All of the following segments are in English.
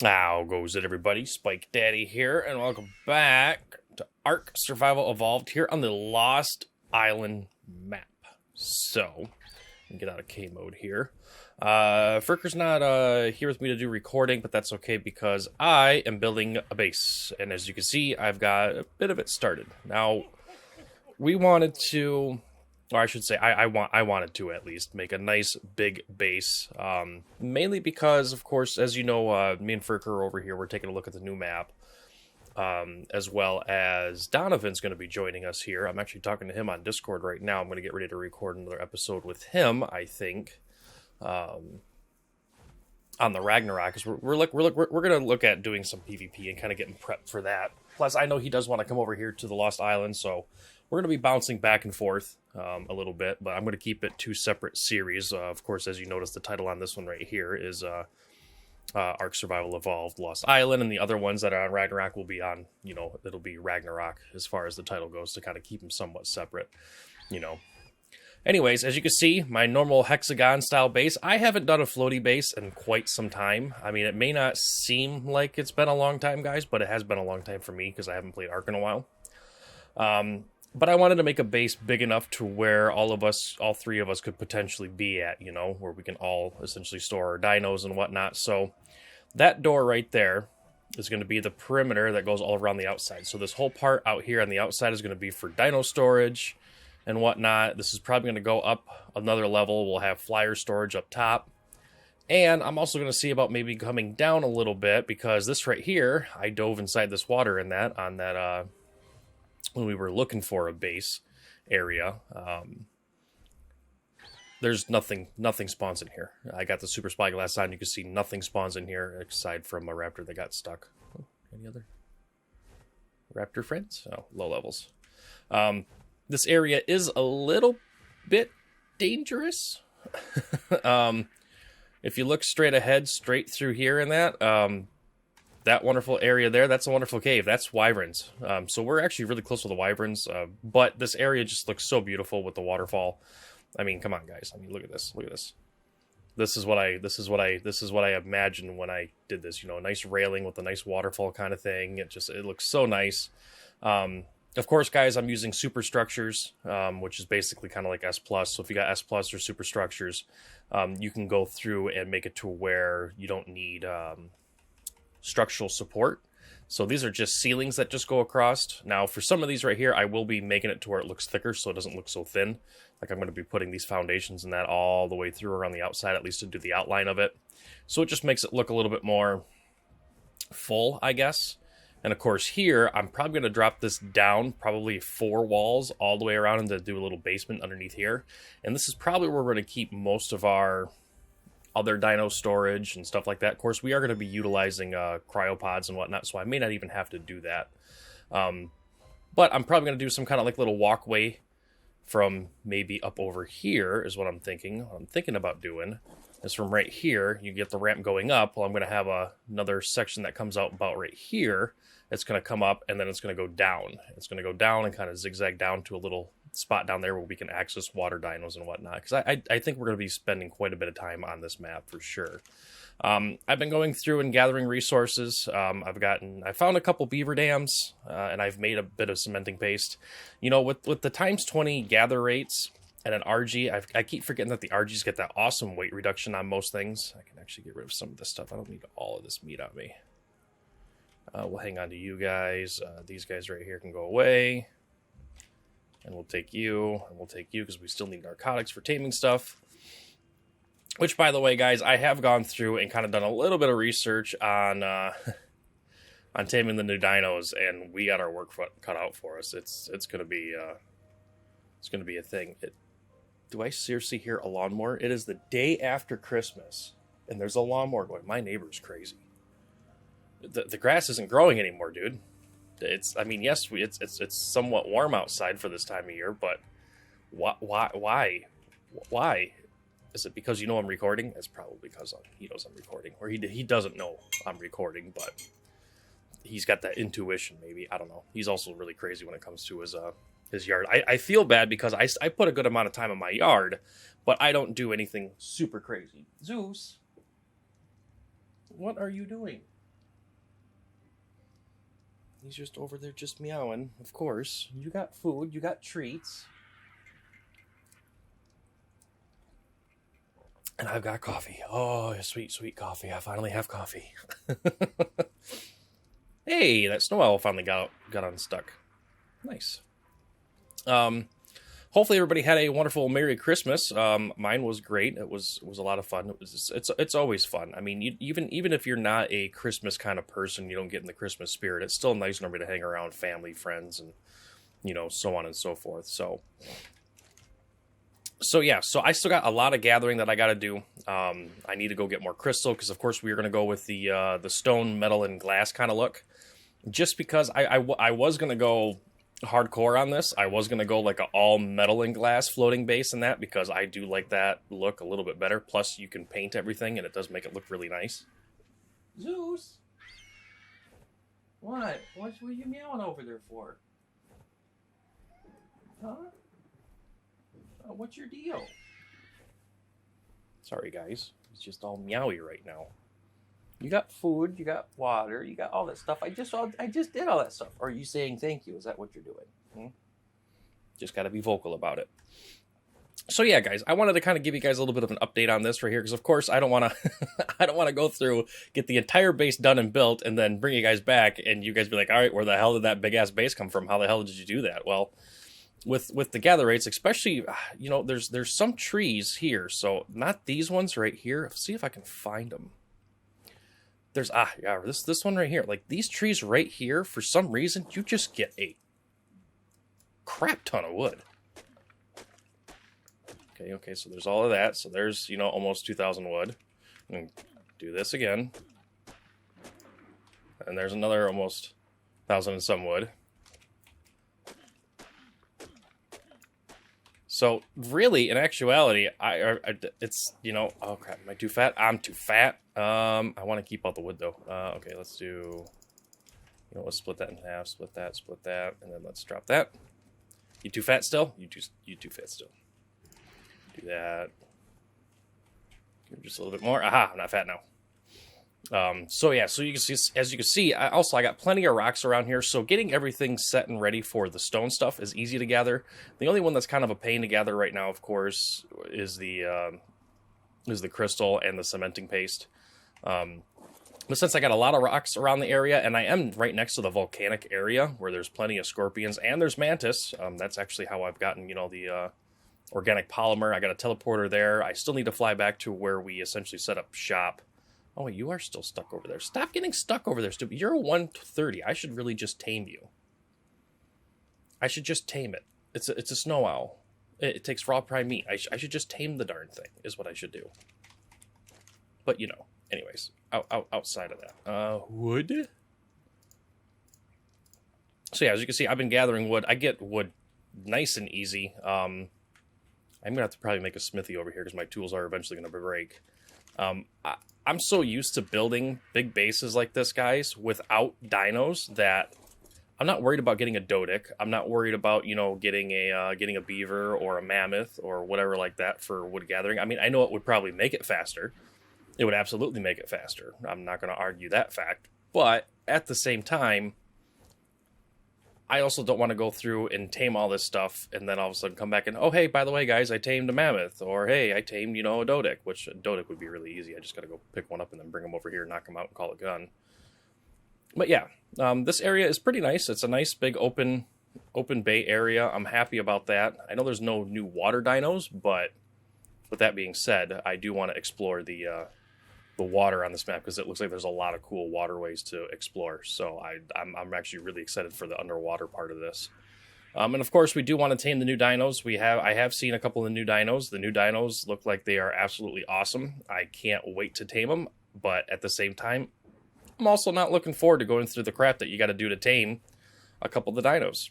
How goes it, everybody? Spike Daddy here, and welcome back to ARK Survival Evolved here on the Lost Island map. So, get out of K mode here. Ferker's not here with me to do recording, but that's okay because I am building a base. And as you can see, I've got a bit of it started. Now, we wanted to... or I should say, I wanted to at least make a nice big base, mainly because, of course, as you know, me and Ferker over here, we're taking a look at the new map, as well as Donovan's going to be joining us here. I'm actually talking to him on Discord right now. I'm going to get ready to record another episode with him, I think, on the Ragnarok, because we're going to look at doing some PvP and kind of getting prepped for that. Plus, I know he does want to come over here to the Lost Island, so we're going to be bouncing back and forth a little bit, but I'm going to keep it two separate series. Of course, as you notice, the title on this one right here is ARK Survival Evolved Lost Island, and the other ones that are on Ragnarok will be on, you know, it'll be Ragnarok as far as the title goes, to kind of keep them somewhat separate, you know. Anyways, as you can see, my normal hexagon-style base. I haven't done a floaty base in quite some time. I mean, it may not seem like it's been a long time, guys, but it has been a long time for me because I haven't played ARK in a while. But I wanted to make a base big enough to where all three of us could potentially be at, you know, where we can all essentially store our dinos and whatnot. So that door right there is going to be the perimeter that goes all around the outside. So this whole part out here on the outside is going to be for dino storage and whatnot. This is probably going to go up another level. We'll have flyer storage up top. And I'm also going to see about maybe coming down a little bit, because this right here, I dove inside this water on that, when we were looking for a base area. There's nothing spawns in here. I got the super spyglass on. You can see nothing spawns in here aside from a raptor that got stuck. Oh, any other raptor friends? Oh, low levels. This area is a little bit dangerous. If you look straight ahead, straight through here and that wonderful area there, that's a wonderful cave. That's wyverns. So we're actually really close to the wyverns, but this area just looks so beautiful with the waterfall. I mean, come on, guys. I mean, look at this. Look at this. This is what I imagined when I did this. You know, a nice railing with a nice waterfall kind of thing. It looks so nice. Of course, guys, I'm using superstructures, which is basically kind of like S+. So if you got S+ or superstructures, you can go through and make it to where you don't need structural support. So these are just ceilings that just go across. Now, for some of these right here, I will be making it to where it looks thicker so it doesn't look so thin. Like, I'm going to be putting these foundations and that all the way through around the outside, at least to do the outline of it. So it just makes it look a little bit more full, I guess. And of course here, I'm probably going to drop this down probably 4 walls all the way around and to do a little basement underneath here. And this is probably where we're going to keep most of our other dino storage and stuff like that. Of course, we are going to be utilizing cryopods and whatnot, so I may not even have to do that. But I'm probably going to do some kind of like little walkway from maybe up over here is what I'm thinking. What I'm thinking about doing is from right here, you get the ramp going up. Well, I'm going to have another section that comes out about right here. It's going to come up, and then it's going to go down. It's going to go down and kind of zigzag down to a little spot down there where we can access water dinos and whatnot. Because I think we're going to be spending quite a bit of time on this map for sure. I've been going through and gathering resources. I found a couple beaver dams, and I've made a bit of cementing paste. You know, with the times 20 gather rates and an RG, I keep forgetting that the RGs get that awesome weight reduction on most things. I can actually get rid of some of this stuff. I don't need all of this meat on me. We'll hang on to you guys. These guys right here can go away. And we'll take you, and we'll take you because we still need narcotics for taming stuff. Which, by the way, guys, I have gone through and kind of done a little bit of research on on taming the new dinos, and we got our work cut out for us. It's gonna be a thing. Do I seriously hear a lawnmower? It is the day after Christmas, and there's a lawnmower going. My neighbor's crazy. The grass isn't growing anymore, dude. I mean, yes, it's somewhat warm outside for this time of year, but why? Is it because you know I'm recording? It's probably because he knows I'm recording, or he doesn't know I'm recording, but he's got that intuition. Maybe, I don't know. He's also really crazy when it comes to his yard. I feel bad because I put a good amount of time in my yard, but I don't do anything super crazy. Zeus, what are you doing? He's just over there just meowing, of course. You got food, you got treats. And I've got coffee. Oh, sweet, sweet coffee. I finally have coffee. Hey, that snow owl finally got unstuck. Nice. Hopefully everybody had a wonderful Merry Christmas. Mine was great. It was a lot of fun. It's always fun. I mean, even if you're not a Christmas kind of person, you don't get in the Christmas spirit. It's still nice normally to hang around family, friends, and so on and so forth. So yeah. So I still got a lot of gathering that I got to do. I need to go get more crystal because, of course, we are going to go with the stone, metal, and glass kind of look. Just because I was going to go hardcore on this. I was going to go like an all metal and glass floating base in that because I do like that look a little bit better. Plus, you can paint everything, and it does make it look really nice. Zeus? What? What were you meowing over there for? Huh? What's your deal? Sorry, guys. It's just all meowy right now. You got food, you got water, you got all that stuff. I just did all that stuff. Or are you saying thank you? Is that what you're doing? Just got to be vocal about it. So yeah, guys, I wanted to kind of give you guys a little bit of an update on this right here because, of course, I don't want to go through, get the entire base done and built, and then bring you guys back, and you guys be like, all right, where the hell did that big ass base come from? How the hell did you do that? Well, with the gather rates, especially, there's some trees here, so not these ones right here. Let's see if I can find them. There's this one right here. Like these trees right here, for some reason, you just get a crap ton of wood. Okay, so there's all of that. So there's, almost 2,000 wood. And do this again. And there's another almost 1,000 and some wood. So really, in actuality, it's, oh crap, am I too fat? I'm too fat. I want to keep all the wood though. Okay, let's do, let's split that in half, split that, and then let's drop that. You too fat still? You too fat still. Do that. Give me just a little bit more. Aha, I'm not fat now. So yeah, so you can see, as you can see, I got plenty of rocks around here, so getting everything set and ready for the stone stuff is easy to gather. The only one that's kind of a pain to gather right now, of course, is the crystal and the cementing paste. But since I got a lot of rocks around the area, and I am right next to the volcanic area where there's plenty of scorpions and there's mantis, that's actually how I've gotten, the organic polymer. I got a teleporter there. I still need to fly back to where we essentially set up shop. Oh, you are still stuck over there. Stop getting stuck over there, stupid. You're a 130. I should really just tame you. I should just tame it. It's a snow owl. It takes raw prime meat. I should just tame the darn thing, is what I should do. But, anyways, outside of that. Wood? So, yeah, as you can see, I've been gathering wood. I get wood nice and easy. I'm going to have to probably make a smithy over here because my tools are eventually going to break. I'm so used to building big bases like this, guys, without dinos that I'm not worried about getting a Dodic. I'm not worried about, getting a beaver or a mammoth or whatever like that for wood gathering. I mean, I know it would probably make it faster. It would absolutely make it faster. I'm not going to argue that fact. But at the same time, I also don't want to go through and tame all this stuff and then all of a sudden come back and, oh, hey, by the way, guys, I tamed a mammoth. Or, hey, I tamed, a Dodic, which a Dodic would be really easy. I just got to go pick one up and then bring them over here, knock them out, and call it done. But yeah, this area is pretty nice. It's a nice big open bay area. I'm happy about that. I know there's no new water dinos, but with that being said, I do want to explore the water on this map because it looks like there's a lot of cool waterways to explore. So I'm actually really excited for the underwater part of this. And of course, we do want to tame the new dinos. I have seen a couple of the new dinos. The new dinos look like they are absolutely awesome. I can't wait to tame them, but at the same time, I'm also not looking forward to going through the crap that you got to do to tame a couple of the dinos.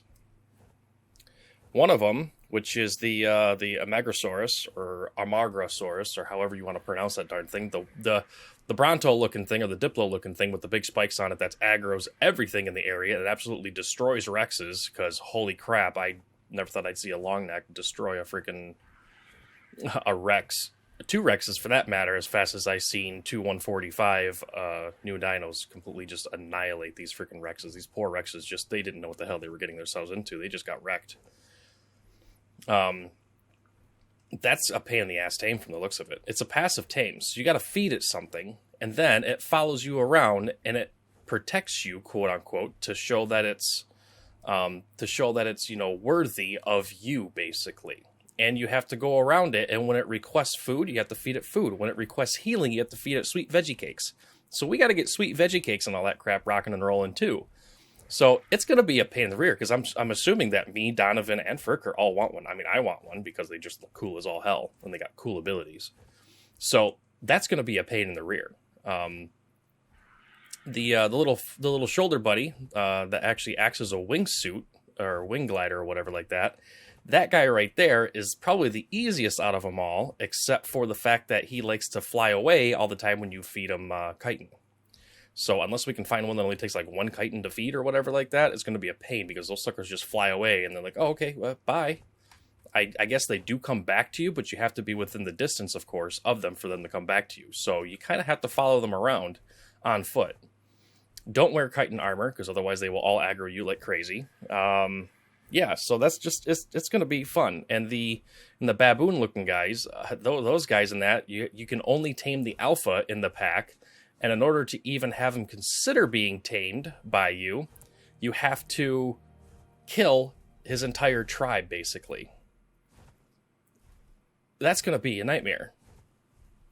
One of them, which is the Amagrosaurus or Amargrosaurus, or however you want to pronounce that darn thing, the Bronto-looking thing or the Diplo-looking thing with the big spikes on it that aggroes everything in the area. It absolutely destroys Rexes because holy crap, I never thought I'd see a long neck destroy a freaking a Rex. two Rexes for that matter, as fast as I've seen two 145 new dinos completely just annihilate these freaking Rexes. These poor Rexes just, they didn't know what the hell they were getting themselves into. They just got wrecked. That's a pain in the ass tame from the looks of it. It's a passive tame, so you got to feed it something, and then it follows you around and it protects you, quote unquote, to show that it's you know, worthy of you, basically. And you have to go around it, and when it requests food, you have to feed it food. When it requests healing, you have to feed it sweet veggie cakes. So we got to get sweet veggie cakes and all that crap rocking and rolling too. So it's going to be a pain in the rear, because I'm assuming that me, Donovan, and Ferker all want one. I mean, I want one because they just look cool as all hell, and they got cool abilities. So that's going to be a pain in the rear. The little shoulder buddy that actually acts as a wingsuit or wing glider or whatever like that. That guy right there is probably the easiest out of them all, except for the fact that he likes to fly away all the time when you feed him chitin. So unless we can find one that only takes like one chitin to feed or whatever like that, it's going to be a pain, because those suckers just fly away and they're like, oh, okay, well, bye. I guess they do come back to you, but you have to be within the distance, of course, of them for them to come back to you. So you kind of have to follow them around on foot. Don't wear chitin armor, because otherwise they will all aggro you like crazy. Yeah, so that's just, it's going to be fun. And the baboon-looking guys, those guys in that, you can only tame the alpha in the pack. And in order to even have him consider being tamed by you, you have to kill his entire tribe, basically. That's going to be a nightmare.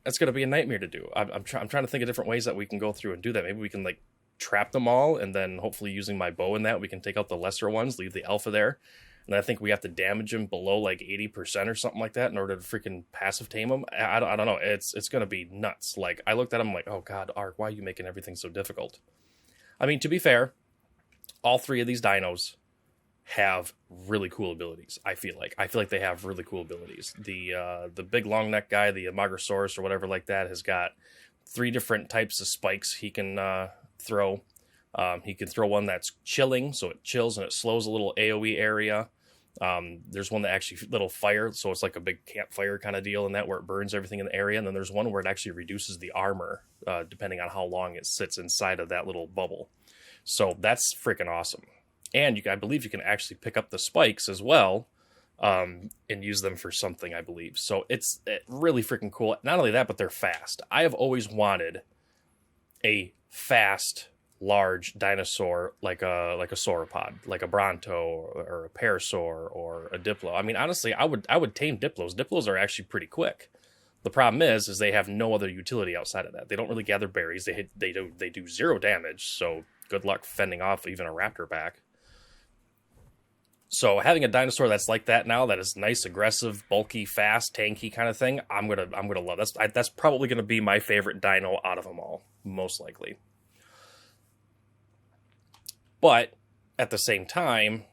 That's going to be a nightmare to do. I'm trying to think of different ways that we can go through and do that. Maybe we can, like, trap them all, and then hopefully using my bow in that, we can take out the lesser ones, leave the alpha there. And I think we have to damage him below like 80% or something like that in order to freaking passive tame him. I don't know. It's going to be nuts. Like, I looked at him like, oh God, ARK, why are you making everything so difficult? I mean, to be fair, all three of these dinos have really cool abilities. I feel like they have really cool abilities. The big long neck guy, the Magrosaurus or whatever like that, has got 3 different types of spikes he can throw. He can throw one that's chilling, so it chills and it slows a little AoE area. There's one that actually little fire, so it's like a big campfire kind of deal in that, where it burns everything in the area. And then there's one where it actually reduces the armor, depending on how long it sits inside of that little bubble. So that's freaking awesome. And I believe you can actually pick up the spikes as well, and use them for something, I believe. So it's really freaking cool. Not only that, but they're fast. I have always wanted a fast, large dinosaur like a sauropod, like a Bronto or a Parasaur or a Diplo. I mean, honestly, I would tame Diplos. Diplos are actually pretty quick. The problem is they have no other utility outside of that. They don't really gather berries. They do 0 damage. So good luck fending off even a raptor back. So having a dinosaur that's like that now, that is nice, aggressive, bulky, fast, tanky kind of thing, I'm gonna love. That's probably gonna be my favorite dino out of them all, most likely. But at the same time,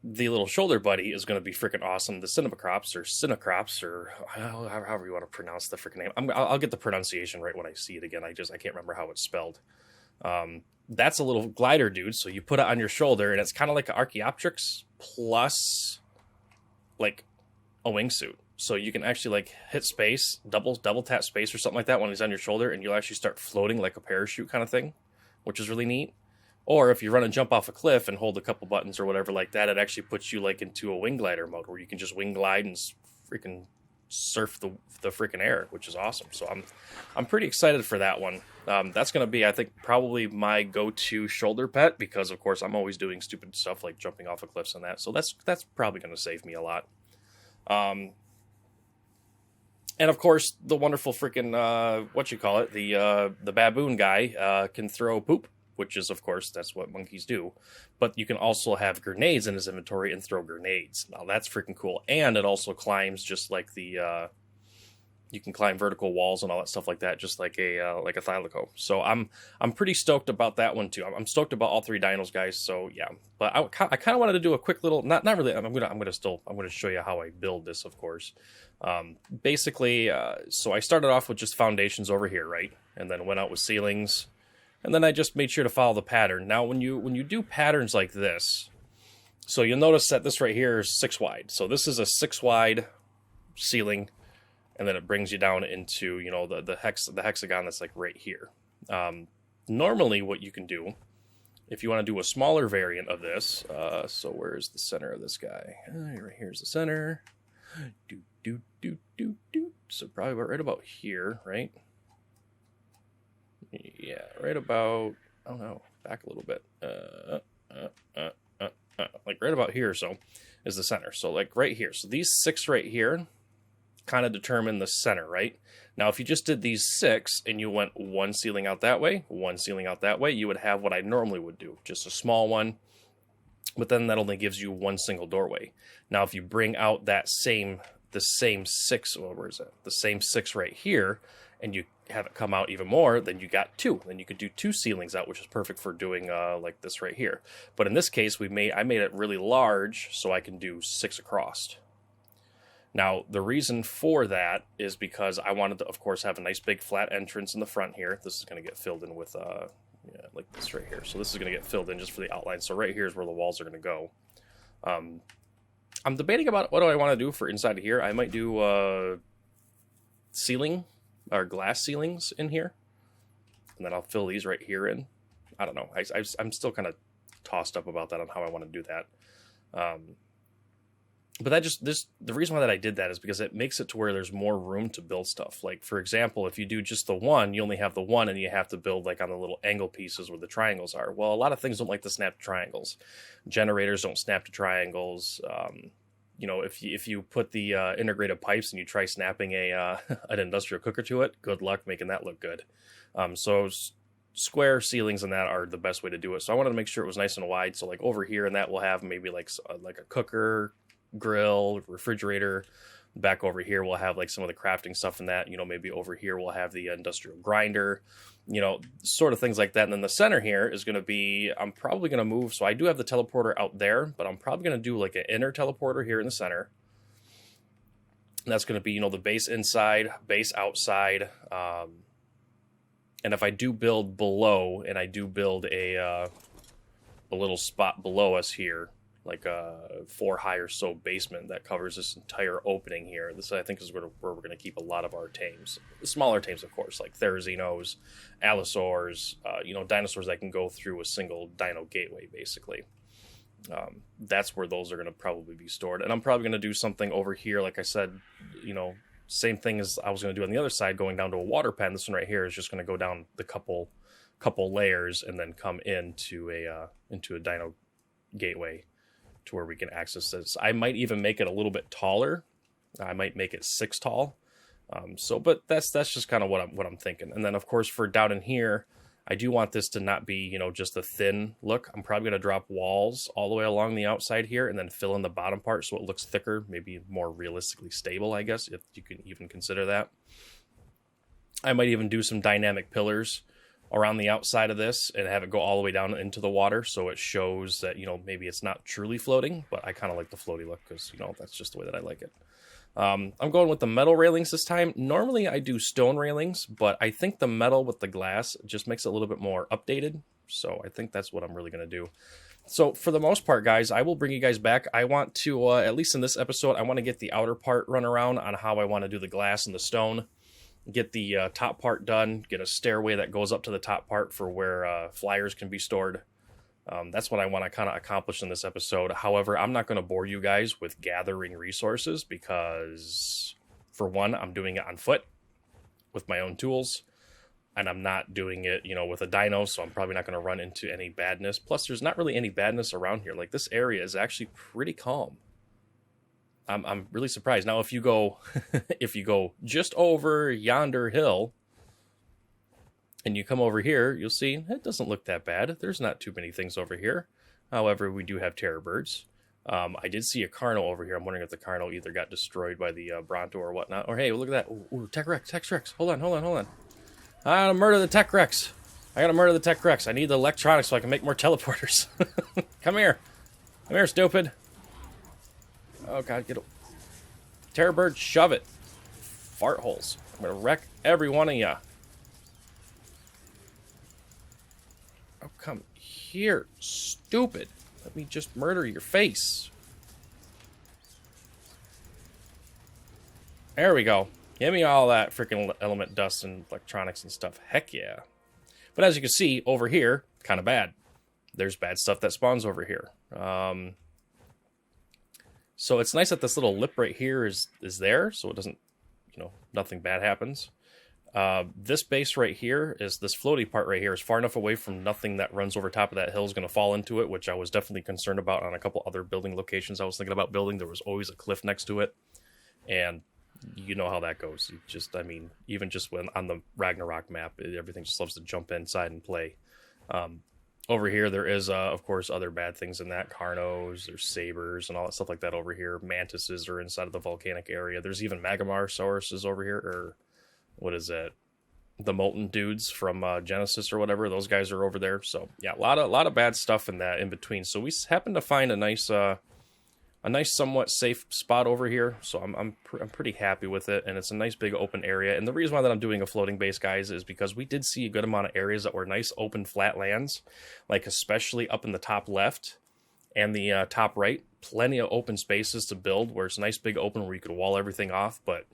the little shoulder buddy is going to be freaking awesome. The Cinecrops, or however you want to pronounce the freaking name. I'll get the pronunciation right when I see it again. I can't remember how it's spelled. That's a little glider dude. So you put it on your shoulder, and it's kind of like an Archaeopteryx plus like a wingsuit. So you can actually like hit space, double tap space or something like that when he's on your shoulder, and you'll actually start floating like a parachute kind of thing, which is really neat. Or if you run and jump off a cliff and hold a couple buttons or whatever like that, it actually puts you like into a wing glider mode where you can just wing glide and freaking surf the freaking air, which is awesome. So I'm pretty excited for that one. That's going to be, I think, probably my go-to shoulder pet, because of course I'm always doing stupid stuff like jumping off of cliffs and that. So that's probably going to save me a lot. And of course the wonderful freaking the baboon guy can throw poop, which is, of course, that's what monkeys do. But you can also have grenades in his inventory and throw grenades. Now, that's freaking cool. And it also climbs just like you can climb vertical walls and all that stuff like that, just like a Thylaco. So I'm pretty stoked about that one, too. I'm stoked about all 3 dinos, guys, so yeah. But I kind of wanted to do a quick little, not really, I'm gonna show you how I build this, of course. Basically, so I started off with just foundations over here, right? And then went out with ceilings. And then I just made sure to follow the pattern. Now, when you do patterns like this, so you'll notice that this right here is 6 wide. So this is a 6 wide ceiling, and then it brings you down into, you know, the hexagon that's like right here. Normally what you can do, if you want to do a smaller variant of this, so where's the center of this guy? Right here's the center. So probably right about here, right? Yeah, right about, I don't know, back a little bit. Like right about here or so is the center. So like right here. So these 6 right here kind of determine the center, right? Now, if you just did these 6 and you went 1 ceiling out that way, 1 ceiling out that way, you would have what I normally would do, just a small one, but then that only gives you 1 single doorway. Now, if you bring out the same 6, well, where is it? The same 6 right here, and you have it come out even more, then you got 2. Then you could do 2 ceilings out, which is perfect for doing like this right here. But in this case, I made it really large so I can do 6 across. Now, the reason for that is because I wanted to, of course, have a nice big flat entrance in the front here. This is going to get filled in with, like this right here. So this is going to get filled in just for the outline. So right here is where the walls are going to go. I'm debating about what do I want to do for inside of here. I might do ceiling or glass ceilings in here. And then I'll fill these right here in. I don't know. I'm still kind of tossed up about that on how I want to do that. But the reason why that I did that is because it makes it to where there's more room to build stuff. Like, for example, if you do just the 1, you only have the 1 and you have to build like on the little angle pieces where the triangles are. Well, a lot of things don't like to snap to triangles. Generators don't snap to triangles. You know, if you put the integrated pipes and you try snapping an industrial cooker to it, good luck making that look good. So square ceilings and that are the best way to do it. So I wanted to make sure it was nice and wide. So like over here and that we'll have maybe like a cooker, grill, refrigerator. Back over here we'll have like some of the crafting stuff in that, you know, maybe over here we'll have the industrial grinder, you know, sort of things like that. And then the center here is going to be, I'm probably going to move, so I do have the teleporter out there, but I'm probably going to do like an inner teleporter here in the center. And that's going to be, you know, the base inside, base outside. And if I do build below, and I do build a little spot below us here, like a 4 high or so basement that covers this entire opening here. This, I think, is where we're going to keep a lot of our tames. The smaller tames, of course, like Therazinos, Allosaurs, you know, dinosaurs that can go through a single dino gateway, basically. That's where those are going to probably be stored. And I'm probably going to do something over here, like I said, you know, same thing as I was going to do on the other side, going down to a water pen. This one right here is just going to go down the couple layers and then come into a dino gateway to where we can access this. I might even make it a little bit taller. I might make it 6 tall. But that's just kind of what I'm thinking. And then of course for down in here, I do want this to not be, you know, just a thin look. I'm probably going to drop walls all the way along the outside here and then fill in the bottom part so it looks thicker, maybe more realistically stable, I guess, if you can even consider that. I might even do some dynamic pillars around the outside of this and have it go all the way down into the water so it shows that, you know, maybe it's not truly floating, but I kind of like the floaty look because, you know, that's just the way that I like it. I'm going with the metal railings this time. Normally I do stone railings, but I think the metal with the glass just makes it a little bit more updated. So I think that's what I'm really going to do. So for the most part, guys, I will bring you guys back. I want to, at least in this episode, I want to get the outer part run around on how I want to do the glass and the stone. Get the top part done, get a stairway that goes up to the top part for where flyers can be stored. That's what I want to kind of accomplish in this episode. However, I'm not going to bore you guys with gathering resources because, for one, I'm doing it on foot with my own tools. And I'm not doing it, you know, with a dino, so I'm probably not going to run into any badness. Plus, there's not really any badness around here. Like, this area is actually pretty calm. I'm really surprised. Now, if you go just over yonder hill and you come over here, you'll see it doesn't look that bad. There's not too many things over here. However, we do have terror birds. I did see a Carno over here. I'm wondering if the Carno either got destroyed by the Bronto or whatnot. Or hey, look at that. Ooh, Tech Rex. Hold on. I gotta murder the Tech Rex. I need the electronics so I can make more teleporters. Come here, stupid. Oh god, get it. Terror bird, shove it. Fart holes. I'm gonna wreck every one of ya. Oh, come here, stupid. Let me just murder your face. There we go. Give me all that freaking element dust and electronics and stuff. Heck yeah. But as you can see, over here, kind of bad. There's bad stuff that spawns over here. So it's nice that this little lip right here is there, so it doesn't, you know, nothing bad happens. This base right here is, this floaty part right here is far enough away from nothing that runs over top of that hill is going to fall into it, which I was definitely concerned about on a couple other building locations I was thinking about building. There was always a cliff next to it, and you know how that goes. You just, I mean, even just when on the Ragnarok map, everything just loves to jump inside and play. Over here, there is, of course, other bad things in that. Carnos, there's sabers, and all that stuff like that over here. Mantises are inside of the volcanic area. There's even Magamarsauruses over here, or what is it? The Molten Dudes from Genesis or whatever. Those guys are over there. So, yeah, a lot of bad stuff in that in between. So we happened to find a nice somewhat safe spot over here, so I'm pretty happy with it, and it's a nice big open area. And the reason why that I'm doing a floating base, guys, is because we did see a good amount of areas that were nice open flat lands, like especially up in the top left and the top right, plenty of open spaces to build where it's a nice big open where you could wall everything off, but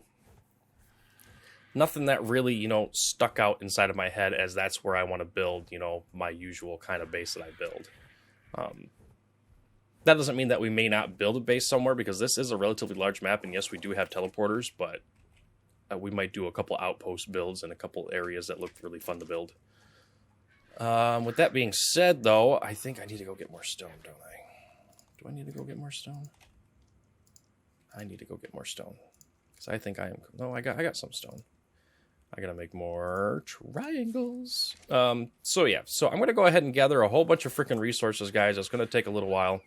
nothing that really, you know, stuck out inside of my head as that's where I want to build, you know, my usual kind of base that I build. That doesn't mean that we may not build a base somewhere, because this is a relatively large map, and yes, we do have teleporters, but we might do a couple outpost builds in a couple areas that look really fun to build. With that being said, though, I think I need to go get more stone, don't I? Do I need to go get more stone? I need to go get more stone, because I think I am... No, I got some stone. I gotta make more triangles. So yeah, so I'm gonna go ahead and gather a whole bunch of freaking resources, guys. It's gonna take a little while.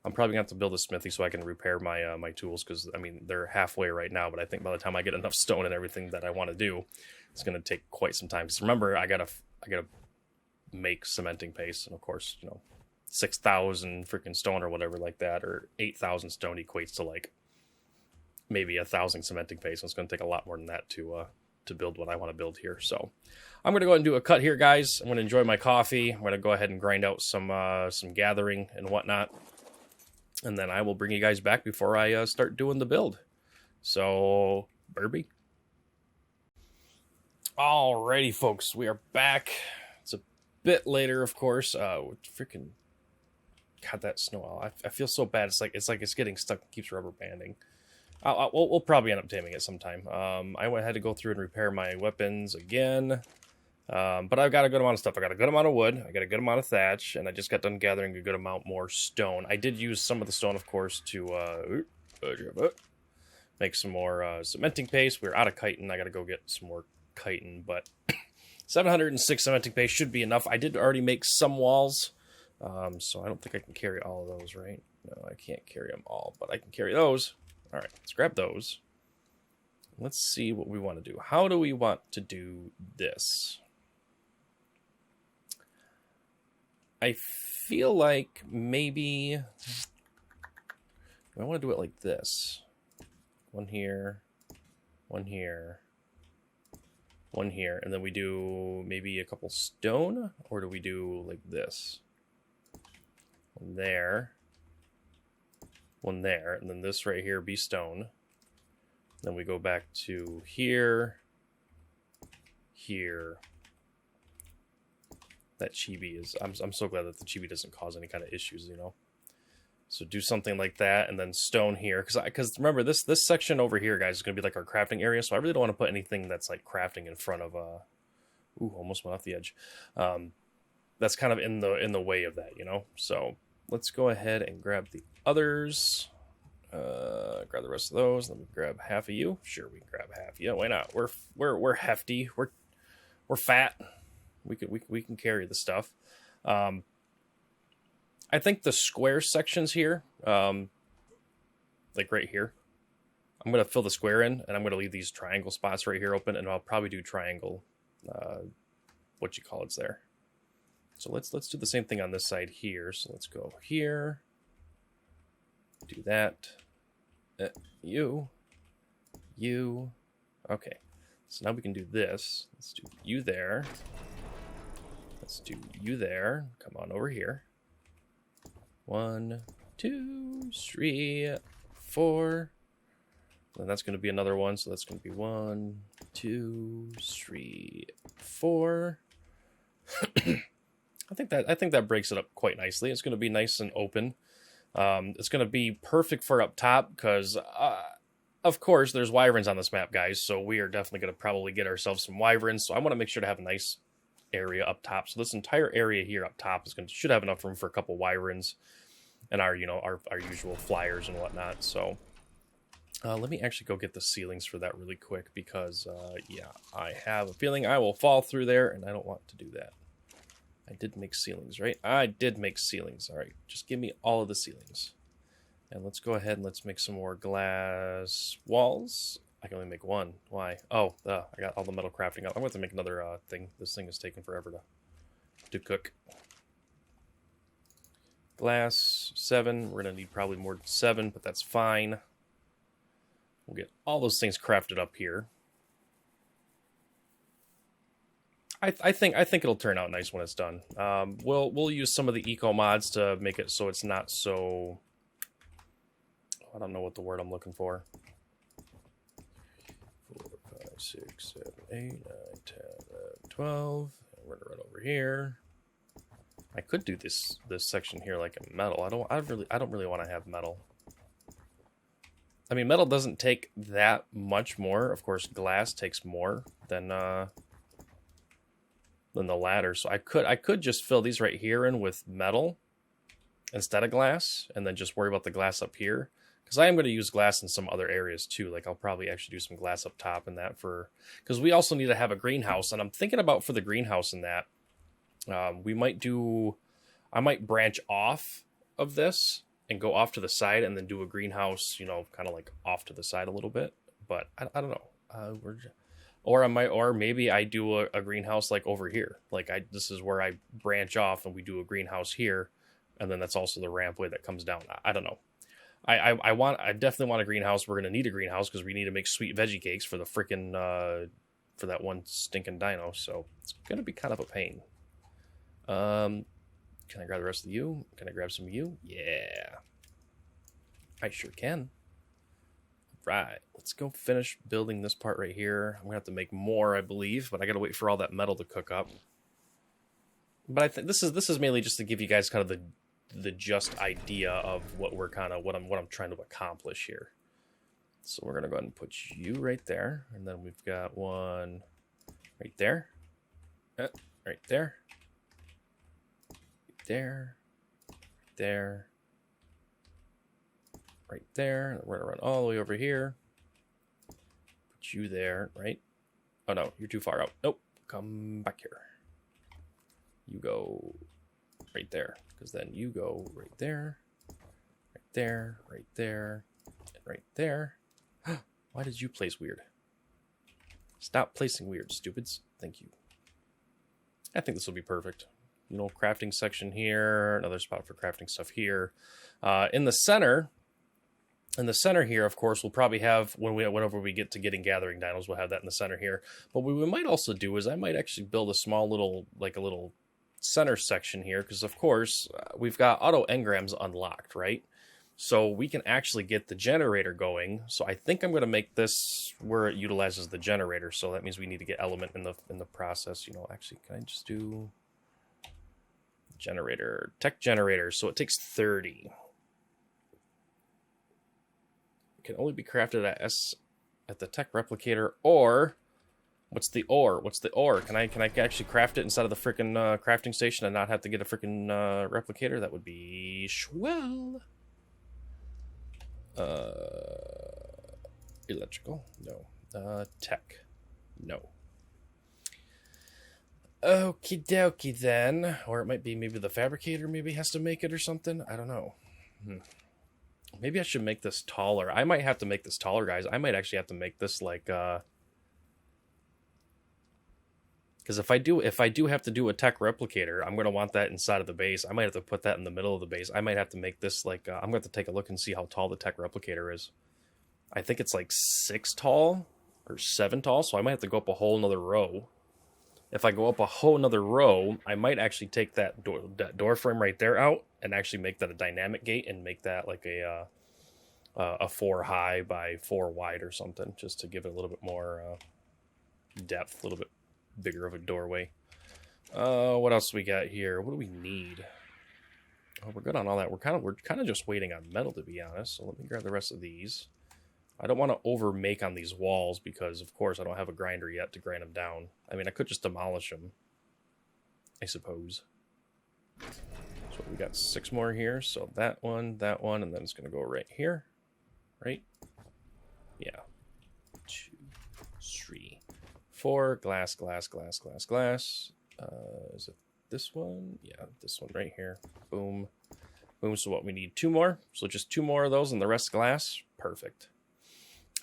I'm probably going to have to build a smithy so I can repair my my tools, because, I mean, they're halfway right now, but I think by the time I get enough stone and everything that I want to do, it's going to take quite some time. Because remember, I gotta make cementing paste, and of course, you know, 6,000 freaking stone or whatever like that, or 8,000 stone equates to like maybe 1,000 cementing paste. So it's going to take a lot more than that to build what I want to build here. So I'm going to go ahead and do a cut here, guys. I'm going to enjoy my coffee. I'm going to go ahead and grind out some gathering and whatnot. And then I will bring you guys back before I start doing the build. So, Burby. Alrighty, folks. We are back. It's a bit later, of course. Freaking... God, that snow. I feel so bad. It's like it's getting stuck. It keeps rubber banding. We'll probably end up taming it sometime. I had to go through and repair my weapons again. But I've got a good amount of stuff. I got a good amount of wood, I got a good amount of thatch, and I just got done gathering a good amount more stone. I did use some of the stone, of course, to make some more cementing paste. We're out of chitin. I got to go get some more chitin, but 706 cementing paste should be enough. I did already make some walls, so I don't think I can carry all of those, right? No, I can't carry them all, but I can carry those. All right, let's grab those. Let's see what we want to do. How do we want to do this? I feel like maybe I want to do it like this. One here, one here, one here, and then we do maybe a couple stone, or do we do like this? One there, and then this right here be stone. Then we go back to here, here. That chibi is... I'm so glad that the chibi doesn't cause any kind of issues, you know? So do something like that, and then stone here. Because remember, this section over here, guys, is going to be like our crafting area, so I really don't want to put anything that's like crafting in front of... Ooh, almost went off the edge. That's kind of in the way of that, you know? So let's go ahead and grab the others. Grab the rest of those. Let me grab half of you. Sure, we can grab half of you. Why not? We're hefty. We're fat. We can carry the stuff. I think the square sections here, like right here, I'm going to fill the square in, and I'm going to leave these triangle spots right here open, and I'll probably do triangle, what you call it's there. So let's do the same thing on this side here. So let's go here, do that, you, okay. So now we can do this. Let's do you there. Let's do you there. Come on over here. 1, 2, 3, 4. And that's going to be another one. So that's going to be 1, 2, 3, 4. I think that breaks it up quite nicely. It's going to be nice and open. It's going to be perfect for up top because, of course, there's wyverns on this map, guys. So we are definitely going to probably get ourselves some wyverns. So I want to make sure to have a nice area up top. So this entire area here up top should have enough room for a couple wyverns and our usual flyers and whatnot. So let me actually go get the ceilings for that really quick because, yeah, I have a feeling I will fall through there and I don't want to do that. I did make ceilings, right? I did make ceilings. All right, just give me all of the ceilings. And let's go ahead and let's make some more glass walls. I can only make one. Why? Oh, I got all the metal crafting up. I'm going to make another thing. This thing is taking forever to cook. Glass, 7. We're going to need probably more than 7, but that's fine. We'll get all those things crafted up here. I think it'll turn out nice when it's done. We'll use some of the eco mods to make it so it's not so. I don't know what the word I'm looking for. 4, 5, 6, 7, 8, 9, 10, 12. And we're gonna run over here. I could do this section here like in metal. I don't really want to have metal. I mean, metal doesn't take that much more. Of course, glass takes more than the ladder. So I could just fill these right here in with metal instead of glass, and then just worry about the glass up here. Because I am going to use glass in some other areas too. Like I'll probably actually do some glass up top and that because we also need to have a greenhouse. And I'm thinking about for the greenhouse in that, I might branch off of this and go off to the side and then do a greenhouse, kind of like off to the side a little bit. But I don't know. Or maybe I do a greenhouse like over here. Like this is where I branch off and we do a greenhouse here. And then that's also the rampway that comes down. I don't know. I definitely want a greenhouse. We're going to need a greenhouse because we need to make sweet veggie cakes for the freaking, for that one stinking dino. So it's going to be kind of a pain. Can I grab the rest of you? Can I grab some of you? Yeah. I sure can. Right, let's go finish building this part right here. I'm gonna have to make more, I believe, but I gotta wait for all that metal to cook up. But I think this is mainly just to give you guys kind of the just idea of what I'm trying to accomplish here. So we're gonna go ahead and put you right there, and then we've got one right there, right there, right there, right there. Right there. We're gonna run all the way over here. Put you there, right? Oh no, you're too far out. Nope. Come back here. You go right there. Because then you go right there. Right there. Right there. And right there. Why did you place weird? Stop placing weird, stupids. Thank you. I think this will be perfect. Crafting section here. Another spot for crafting stuff here. In the center here, of course, we'll probably have, whenever we get to getting gathering dinos, we'll have that in the center here. But what we might also do is I might actually build a small little, like a little center section here, because of course, we've got auto engrams unlocked, right? So we can actually get the generator going. So I think I'm going to make this where it utilizes the generator. So that means we need to get element in the process. Actually, can I just do generator, tech generator? So it takes 30. Can only be crafted at the tech replicator, or what's the ore? Can I actually craft it inside of the freaking crafting station and not have to get a freaking replicator? That would be swell. Electrical, no. Tech, no. Okie dokie then, or it might be maybe the fabricator maybe has to make it or something. I don't know. Maybe I should make this taller. I might have to make this taller, guys. I might actually have to make this like, because if I do have to do a tech replicator, I'm gonna want that inside of the base. I might have to put that in the middle of the base. I might have to make this like, I'm gonna have to take a look and see how tall the tech replicator is. I think it's like 6 tall or 7 tall, so I might have to go up a whole nother row. If I go up a whole nother row, I might actually take that door frame right there out and actually make that a dynamic gate and make that like a a 4 high by 4 wide or something, just to give it a little bit more depth, a little bit bigger of a doorway. What else we got here? What do we need? Oh, we're good on all that. We're kind of just waiting on metal, to be honest. So let me grab the rest of these. I don't want to over make on these walls because, of course, I don't have a grinder yet to grind them down. I mean, I could just demolish them, I suppose. So we got 6 more here. So that one, and then it's going to go right here. Right? Yeah. 2, 3, 4. Glass, glass, glass, glass, glass. Is it this one? Yeah, this one right here. Boom. Boom. So what we need 2 more. So just 2 more of those and the rest glass. Perfect.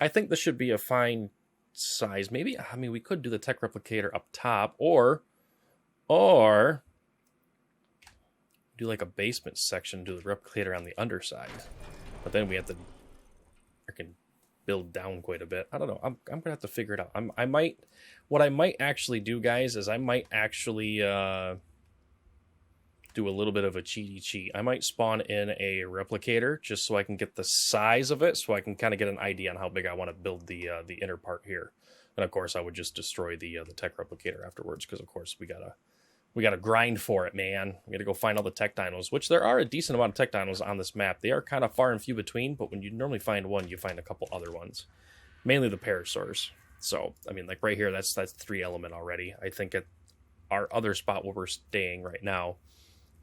I think this should be a fine size. Maybe, I mean, we could do the tech replicator up top or do like a basement section, do the replicator on the underside. But then we have to freaking build down quite a bit. I don't know. I'm going to have to figure it out. What I might actually do, guys, is I might actually do a little bit of a cheaty cheat. I might spawn in a replicator just so I can get the size of it, so I can kind of get an idea on how big I want to build the inner part here. And of course, I would just destroy the tech replicator afterwards, because of course we gotta grind for it, man. We gotta go find all the tech dinos, which there are a decent amount of tech dinos on this map. They are kind of far and few between, but when you normally find one, you find a couple other ones, mainly the parasaurs. So I mean, like right here, that's 3 element already. I think at our other spot where we're staying right now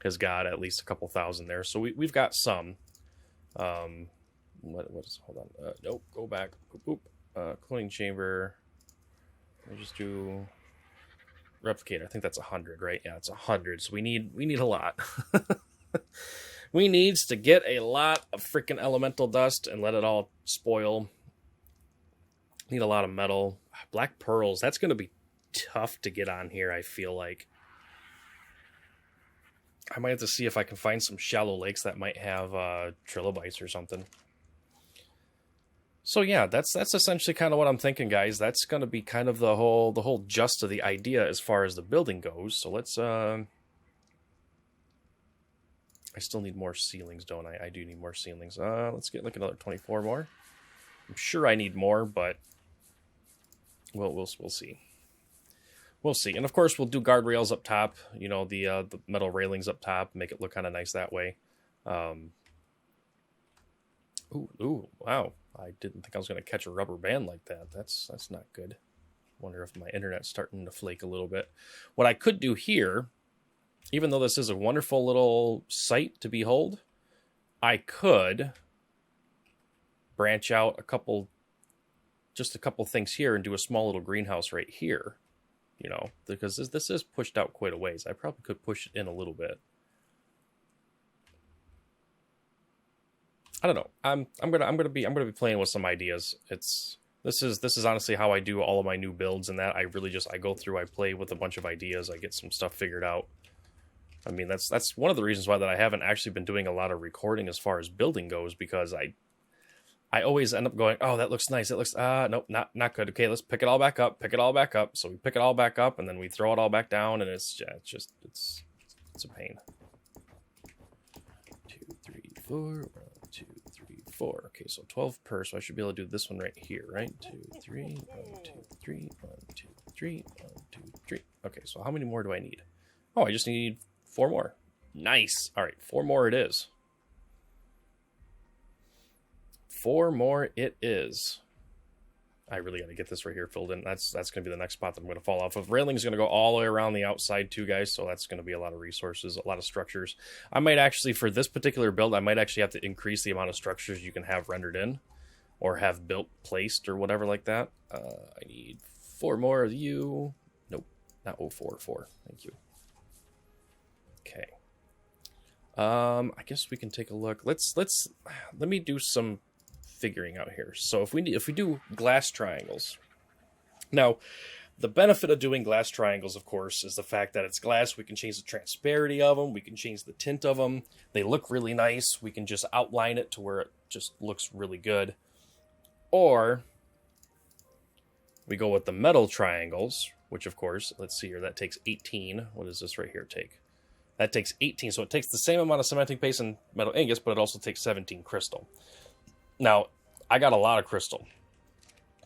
has got at least a couple thousand there. So we've got some. What is, hold on. Nope, go back. Boop, boop. Cloning chamber. We'll just do replicator. I think that's 100, right? Yeah, it's 100. So we need a lot. We needs to get a lot of freaking elemental dust and let it all spoil. Need a lot of metal. Black pearls. That's going to be tough to get on here, I feel like. I might have to see if I can find some shallow lakes that might have trilobites or something. So yeah, that's essentially kind of what I'm thinking, guys. That's going to be kind of the whole gist of the idea as far as the building goes. So let's I still need more ceilings, don't I? I do need more ceilings. Let's get like another 24 more. I'm sure I need more, but we'll see. We'll see. And of course, we'll do guardrails up top, you know, the metal railings up top, make it look kind of nice that way. Ooh, wow. I didn't think I was going to catch a rubber band like that. That's not good. Wonder if my internet's starting to flake a little bit. What I could do here, even though this is a wonderful little sight to behold, I could branch out just a couple things here and do a small little greenhouse right here. You know, because this is pushed out quite a ways. I probably could push it in a little bit. I don't know. I'm gonna be playing with some ideas. This is honestly how I do all of my new builds, and that I go through, I play with a bunch of ideas, I get some stuff figured out. I mean, that's one of the reasons why that I haven't actually been doing a lot of recording as far as building goes, because I always end up going, oh, that looks nice. It looks, nope, not good. Okay, let's pick it all back up. So we pick it all back up, and then we throw it all back down, and it's a pain. 2, 3, 4. 1, 2, 3, 4. Okay, so 12 per, so I should be able to do this one right here, right? 2, 3, 1, 2, 3, 1, 2, 3, 1, 2, 3. Okay, so how many more do I need? Oh, I just need 4 more. Nice. All right, 4 more it is. 4 more it is. I really got to get this right here filled in. That's going to be the next spot that I'm going to fall off of. Railing is going to go all the way around the outside too, guys, so that's going to be a lot of resources, a lot of structures. I might actually, for this particular build, I might actually have to increase the amount of structures you can have rendered in or have built, placed, or whatever like that. I need 4 more of you. Nope, not 4. Thank you. Okay. I guess we can take a look. Let me do some figuring out here. So if we do glass triangles, now the benefit of doing glass triangles, of course, is the fact that it's glass. We can change the transparency of them. We can change the tint of them. They look really nice. We can just outline it to where it just looks really good. Or we go with the metal triangles, which of course, let's see here, that takes 18. What does this right here take? That takes 18. So it takes the same amount of cementing paste and metal ingots, but it also takes 17 crystal. Now, I got a lot of crystal.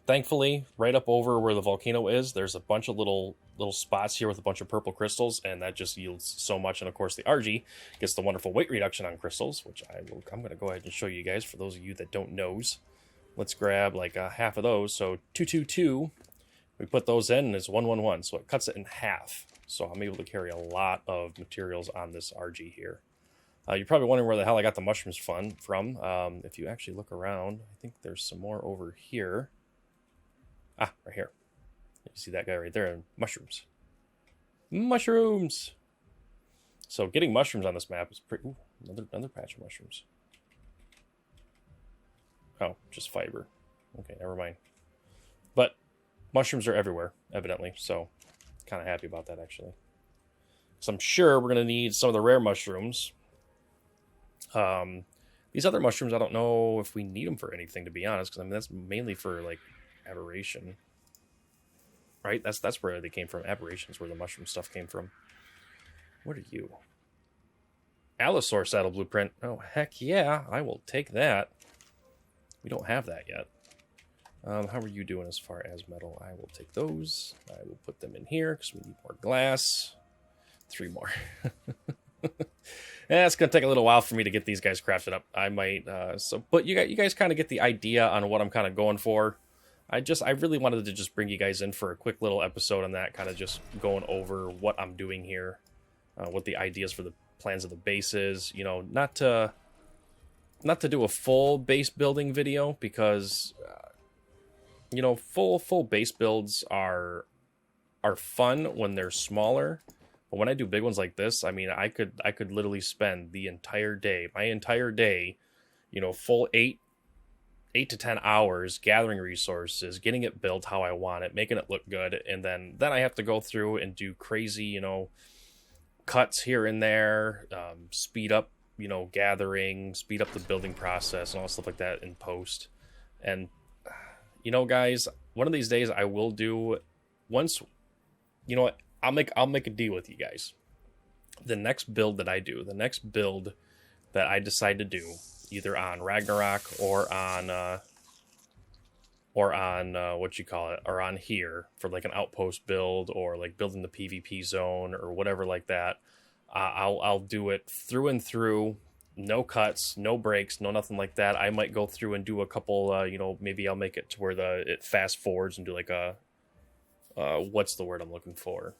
Thankfully, right up over where the volcano is, there's a bunch of little spots here with a bunch of purple crystals, and that just yields so much. And of course, the RG gets the wonderful weight reduction on crystals, which I'm going to go ahead and show you guys for those of you that don't knows. Let's grab like half of those. So 222, we put those in, and it's 111, so it cuts it in half. So I'm able to carry a lot of materials on this RG here. You're probably wondering where the hell I got the mushrooms from. If you actually look around, I think there's some more over here. Ah, right here. You see that guy right there? Mushrooms. Mushrooms! So getting mushrooms on this map is pretty... Ooh, another patch of mushrooms. Oh, just fiber. Okay, never mind. But mushrooms are everywhere, evidently. So kind of happy about that, actually. So I'm sure we're going to need some of the rare mushrooms. These other mushrooms, I don't know if we need them for anything, to be honest, because I mean that's mainly for like aberration, right? That's where they came from. Aberrations, where the mushroom stuff came from. What are you? Allosaur saddle blueprint. Oh heck yeah, I will take that. We don't have that yet. How are you doing as far as metal? I will take those. I will put them in here because we need more glass. 3 more. Yeah, it's gonna take a little while for me to get these guys crafted up. I might, but you guys kind of get the idea on what I'm kind of going for. I really wanted to just bring you guys in for a quick little episode on that, kind of just going over what I'm doing here, what the ideas for the plans of the base is. You know, not to do a full base building video because, you know, full base builds are fun when they're smaller. But when I do big ones like this, I mean, I could literally spend my entire day, you know, full 8 to 10 hours gathering resources, getting it built how I want it, making it look good, and then I have to go through and do crazy, you know, cuts here and there, speed up, you know, gathering, speed up the building process, and all stuff like that in post. And you know, guys, one of these days I will do once. You know what? I'll make a deal with you guys. The next build that I decide to do, either on Ragnarok or on what you call it, or on here for like an outpost build or like building the PvP zone or whatever like that, I'll do it through and through, no cuts, no breaks, no nothing like that. I might go through and do a couple, you know, maybe I'll make it to where it fast forwards and do like a what's the word I'm looking for?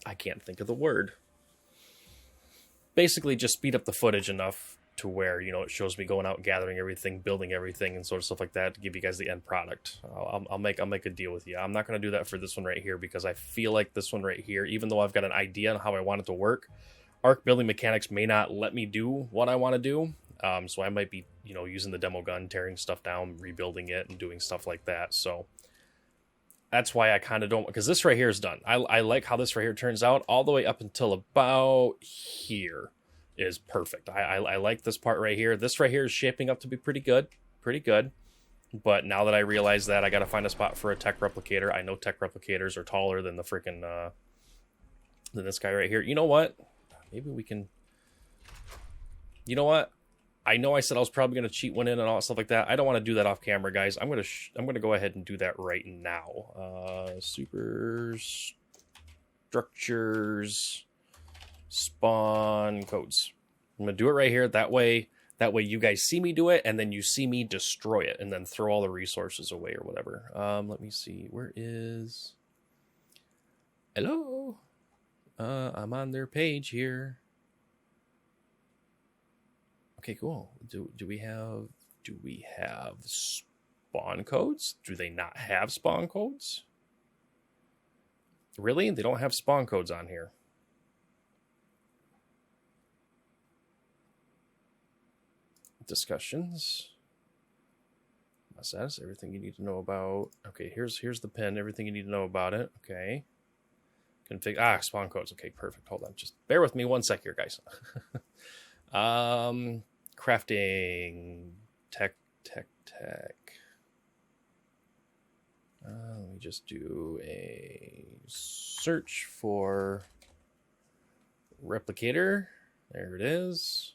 I can't think of the word. Basically, just speed up the footage enough to where, you know, it shows me going out, gathering everything, building everything, and sort of stuff like that to give you guys the end product. I'll make a deal with you. I'm not going to do that for this one right here because I feel like this one right here, even though I've got an idea on how I want it to work, ARK building mechanics may not let me do what I want to do. So I might be, you know, using the demo gun, tearing stuff down, rebuilding it, and doing stuff like that. So that's why I kind of don't, because this right here is done. I like how this right here turns out. All the way up until about here is perfect. I like this part right here. This right here is shaping up to be pretty good. But now that I realize that, I got to find a spot for a tech replicator. I know tech replicators are taller than the freaking, than this guy right here. You know what? Maybe we can, you know what? I know I said I was probably going to cheat one in and all that stuff like that. I don't want to do that off camera, guys. I'm going to go ahead and do that right now. Super structures, spawn codes. I'm going to do it right here. That way you guys see me do it, and then you see me destroy it, and then throw all the resources away or whatever. Let me see. Where is... Hello? I'm on their page here. Okay, cool. Do we have spawn codes? Do they not have spawn codes? Really? They don't have spawn codes on here. Discussions. Says everything you need to know about. Okay, here's the pin. Everything you need to know about it. Okay. Config. Spawn codes. Okay, perfect. Hold on. Just bear with me 1 sec here, guys. Crafting. Tech. Let me just do a search for replicator. There it is.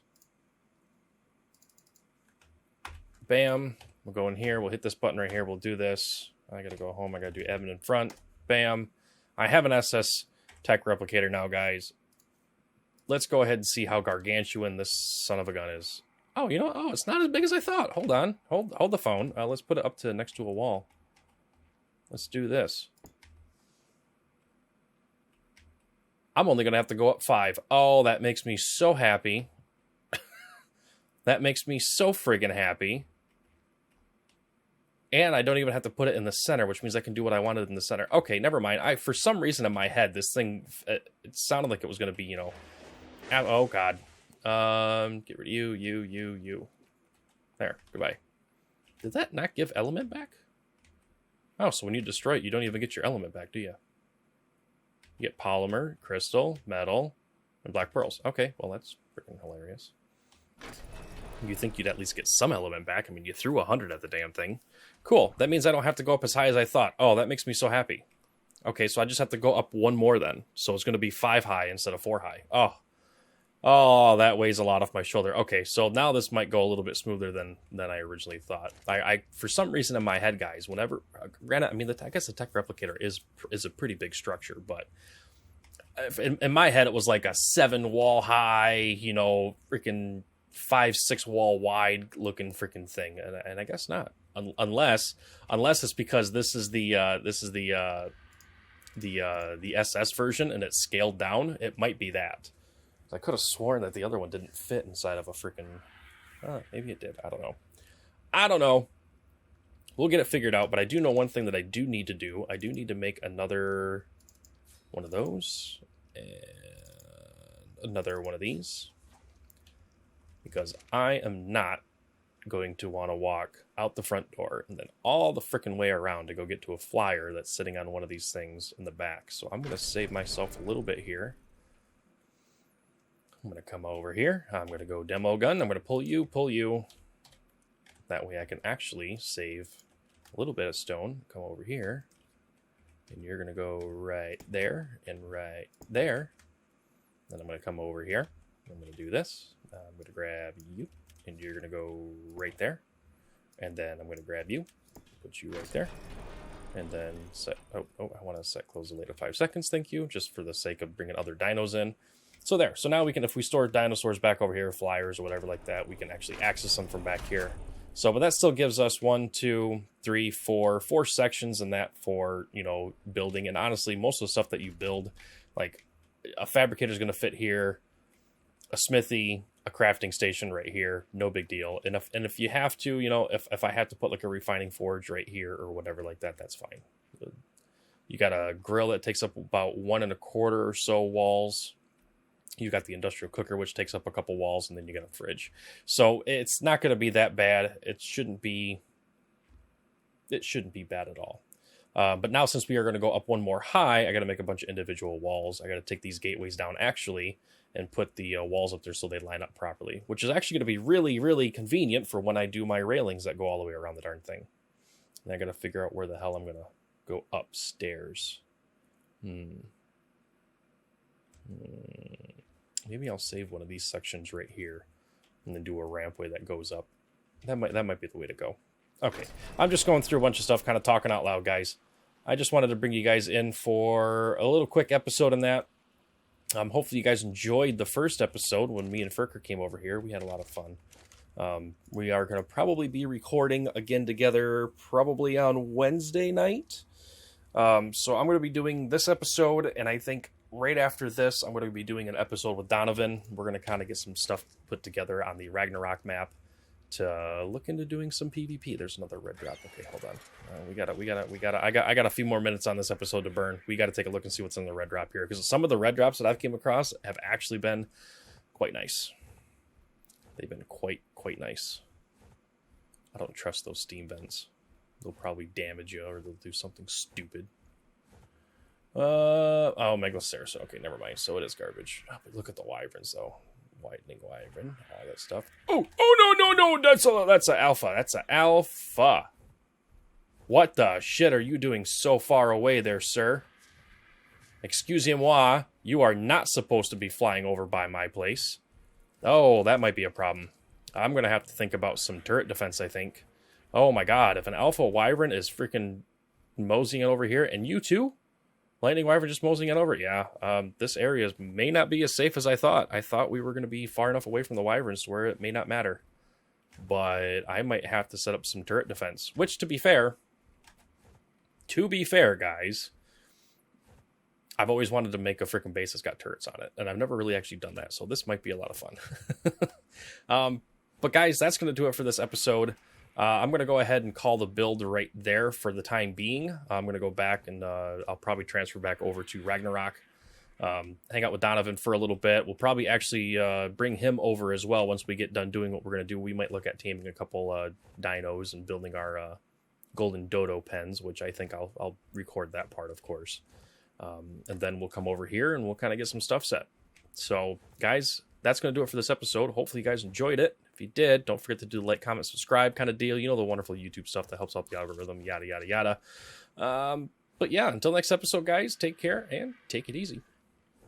Bam. We'll go in here. We'll hit this button right here. We'll do this. I got to go home. I got to do admin in front. Bam. I have an SS Tech Replicator now, guys. Let's go ahead and see how gargantuan this son of a gun is. Oh, you know, it's not as big as I thought. Hold on. Hold the phone. Let's put it up to next to a wall. Let's do this. I'm only going to have to go up 5. Oh, that makes me so happy. That makes me so friggin' happy. And I don't even have to put it in the center, which means I can do what I wanted in the center. Okay, never mind. For some reason in my head, this thing, it sounded like it was going to be, you know... Oh, God. Get rid of you. There, goodbye. Did that not give element back? Oh, so when you destroy it, you don't even get your element back, do you? You get polymer, crystal, metal, and black pearls. Okay, well, that's freaking hilarious. You think you'd at least get some element back. I mean, you threw 100 at the damn thing. Cool. That means I don't have to go up as high as I thought. Oh, that makes me so happy. Okay, so I just have to go up 1 more then. So it's going to be 5 high instead of 4 high. Oh, that weighs a lot off my shoulder. Okay, so now this might go a little bit smoother than I originally thought. I for some reason in my head, guys, whenever... granted, I mean, I guess the Tech Replicator is a pretty big structure, but... In my head, it was like a 7 wall high, you know, freaking 5-6 wall wide looking freaking thing, and I guess not, unless it's because this is the SS version and it's scaled down. It might be that. I could have sworn that the other one didn't fit inside of a freaking. Maybe it did. I don't know. We'll get it figured out. But I do know one thing that I do need to do. I do need to make another one of those and another one of these, because I am not going to want to walk out the front door and then all the frickin' way around to go get to a flyer that's sitting on one of these things in the back. So I'm going to save myself a little bit here. I'm going to come over here. I'm going to go demo gun. I'm going to pull you. That way I can actually save a little bit of stone. Come over here. And you're going to go right there and right there. Then I'm going to come over here. I'm going to do this. I'm going to grab you. And you're going to go right there. And then I'm going to grab you. Put you right there. And then set... Oh, I want to set close delay to 5 seconds. Thank you. Just for the sake of bringing other dinos in. So there. So now we can, if we store dinosaurs back over here, flyers or whatever like that, we can actually access them from back here. So, but that still gives us 1, 2, 3, 4 sections in that for, you know, building. And honestly, most of the stuff that you build, like a fabricator is going to fit here, a smithy, a crafting station right here, no big deal. And if you have to, you know, if I have to put like a refining forge right here or whatever like that, that's fine. You got a grill that takes up about 1 1/4 or so walls. You got the industrial cooker, which takes up a couple walls, and then you got a fridge. So it's not going to be that bad. It shouldn't be bad at all. But now since we are going to go up 1 more high, I got to make a bunch of individual walls. I got to take these gateways down actually and put the walls up there so they line up properly, which is actually going to be really, really convenient for when I do my railings that go all the way around the darn thing. And I got to figure out where the hell I'm going to go upstairs. Maybe I'll save one of these sections right here and then do a rampway that goes up. That might be the way to go. Okay, I'm just going through a bunch of stuff, kind of talking out loud, guys. I just wanted to bring you guys in for a little quick episode on that. Hopefully you guys enjoyed the first episode when me and Ferker came over here. We had a lot of fun. We are going to probably be recording again together probably on Wednesday night. So I'm going to be doing this episode, and I think right after this, I'm going to be doing an episode with Donovan. We're going to kind of get some stuff put together on the Ragnarok map to look into doing some PvP. There's another red drop. Okay, hold on. I got a few more minutes on this episode to burn. We got to take a look and see what's in the red drop here, because some of the red drops that I've came across have actually been quite nice. They've been quite nice. I don't trust those steam vents. They'll probably damage you, or they'll do something stupid. Oh, Megalosaurus. Okay, never mind. So it is garbage. Oh, but look at the wyverns, though. Whitening wyvern, all that stuff. Oh, no. That's an alpha. That's an alpha. What the shit are you doing so far away there, sir? Excusez-moi. You are not supposed to be flying over by my place. Oh, that might be a problem. I'm going to have to think about some turret defense, I think. Oh my god, if an alpha wyvern is freaking moseying over here, and you too? Lightning wyvern just moseying it over? Yeah, this area may not be as safe as I thought. I thought we were going to be far enough away from the wyverns to where it may not matter. But I might have to set up some turret defense, which, to be fair, guys, I've always wanted to make a freaking base that's got turrets on it, and I've never really actually done that, so this might be a lot of fun. But guys, that's going to do it for this episode. I'm going to go ahead and call the build right there for the time being. I'm going to go back and I'll probably transfer back over to Ragnarok. Hang out with Donovan for a little bit. We'll probably actually bring him over as well once we get done doing what we're going to do. We might look at taming a couple dinos and building our golden dodo pens, which I think I'll record that part, of course. And then we'll come over here and we'll kind of get some stuff set. So, guys, that's going to do it for this episode. Hopefully you guys enjoyed it. If you did, don't forget to do the like, comment, subscribe kind of deal. You know, the wonderful YouTube stuff that helps out the algorithm, yada, yada, yada. But yeah, until next episode, guys, take care and take it easy.